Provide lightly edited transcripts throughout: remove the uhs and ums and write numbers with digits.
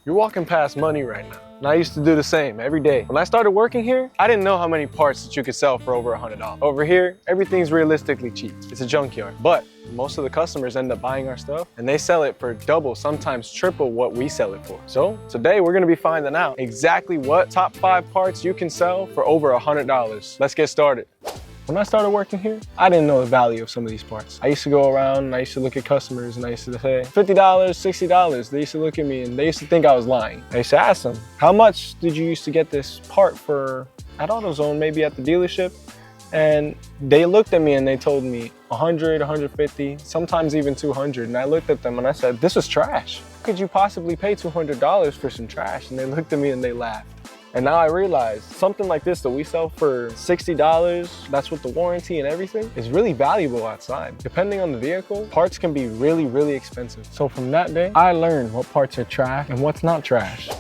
You're walking past money right now. And I used to do the same every day. When I started working here, I didn't know how many parts that you could sell for over $100. Over here, everything's realistically cheap. It's a junkyard. But most of the customers end up buying our stuff and they sell it for double, sometimes triple what we sell it for. So today we're gonna be finding out exactly what top 5 parts you can sell for over $100. Let's get started. When I started working here, I didn't know the value of some of these parts. I used to go around and I used to look at customers and I used to say, $50, $60. They used to look at me and they used to think I was lying. I used to ask them, how much did you used to get this part for at AutoZone, maybe at the dealership? And they looked at me and they told me 100, 150, sometimes even 200. And I looked at them and I said, this is trash. How could you possibly pay $200 for some trash? And they looked at me and they laughed. And now I realize something like this that we sell for $60, that's with the warranty and everything, is really valuable outside. Depending on the vehicle, parts can be really, really expensive. So from that day, I learned what parts are trash and what's not trash.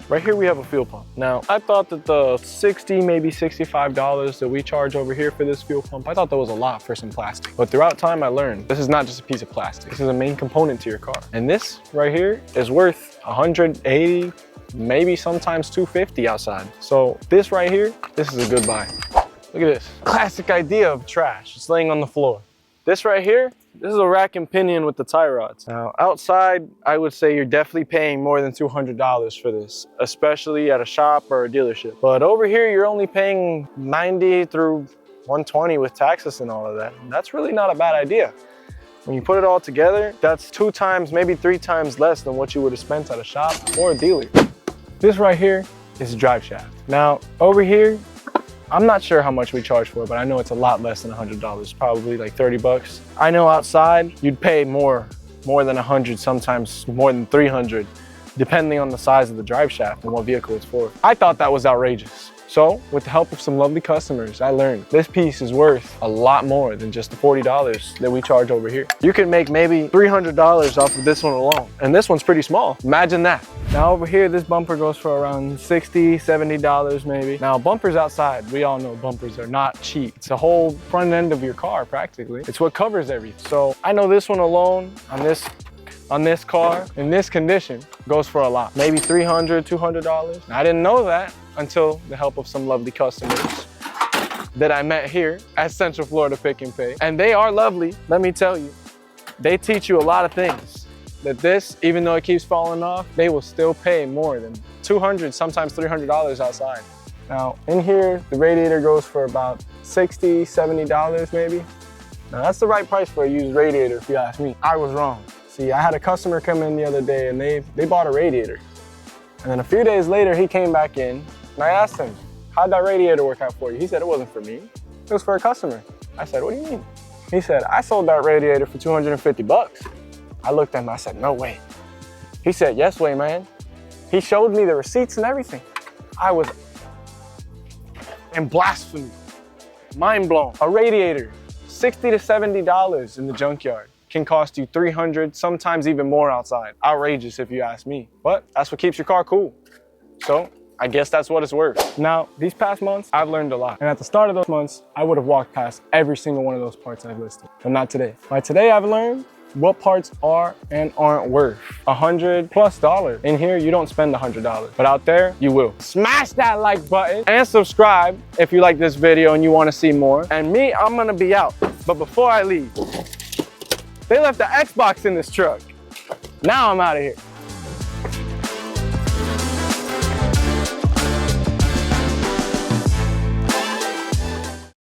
Right here we have a fuel pump. Now, I thought that the $60, maybe $65 that we charge over here for this fuel pump, I thought that was a lot for some plastic. But throughout time, I learned this is not just a piece of plastic. This is a main component to your car. And this right here is worth 180, maybe sometimes 250 outside. So this right here, this is a good buy. Look at this. Classic idea of trash. It's laying on the floor. This right here, this is a rack and pinion with the tie rods. Now outside, I would say you're definitely paying more than $200 for this, especially at a shop or a dealership. But over here, you're only paying 90 through 120 with taxes and all of that. And that's really not a bad idea. When you put it all together, that's 2 times, maybe 3 times less than what you would have spent at a shop or a dealer. This right here is a drive shaft. Now, over here, I'm not sure how much we charge for it, but I know it's a lot less than $100, probably like 30 bucks. I know outside, you'd pay more than 100, sometimes more than 300, depending on the size of the drive shaft and what vehicle it's for. I thought that was outrageous. So, with the help of some lovely customers, I learned this piece is worth a lot more than just the $40 that we charge over here. You can make maybe $300 off of this one alone. And this one's pretty small. Imagine that. Now over here, this bumper goes for around $60, $70 maybe. Now bumpers outside, we all know bumpers are not cheap. It's the whole front end of your car practically. It's what covers everything. So I know this one alone on this car in this condition goes for a lot. Maybe $300, $200. I didn't know that until the help of some lovely customers that I met here at Central Florida Pick and Pay. And they are lovely, let me tell you. They teach you a lot of things. That this, even though it keeps falling off, they will still pay more than $200, sometimes $300 outside. Now, in here, the radiator goes for about $60, $70 maybe. Now, that's the right price for a used radiator, if you ask me. I was wrong. See, I had a customer come in the other day and they bought a radiator. And then a few days later, he came back in and I asked him, how'd that radiator work out for you? He said, it wasn't for me, it was for a customer. I said, what do you mean? He said, I sold that radiator for 250 bucks. I looked at him, I said, no way. He said, yes way, man. He showed me the receipts and everything. I was in blasphemy, mind blown. A radiator, $60 to $70 in the junkyard can cost you $300, sometimes even more outside. Outrageous if you ask me, but that's what keeps your car cool. So I guess that's what it's worth. Now, these past months, I've learned a lot. And at the start of those months, I would have walked past every single one of those parts I've listed, but not today. By today, I've learned what parts are and aren't worth $100+. In here, you don't spend $100, but out there, you will. Smash that like button and subscribe if you like this video and you want to see more. And me, I'm gonna be out. But before I leave, they left the Xbox in this truck. Now I'm out of here.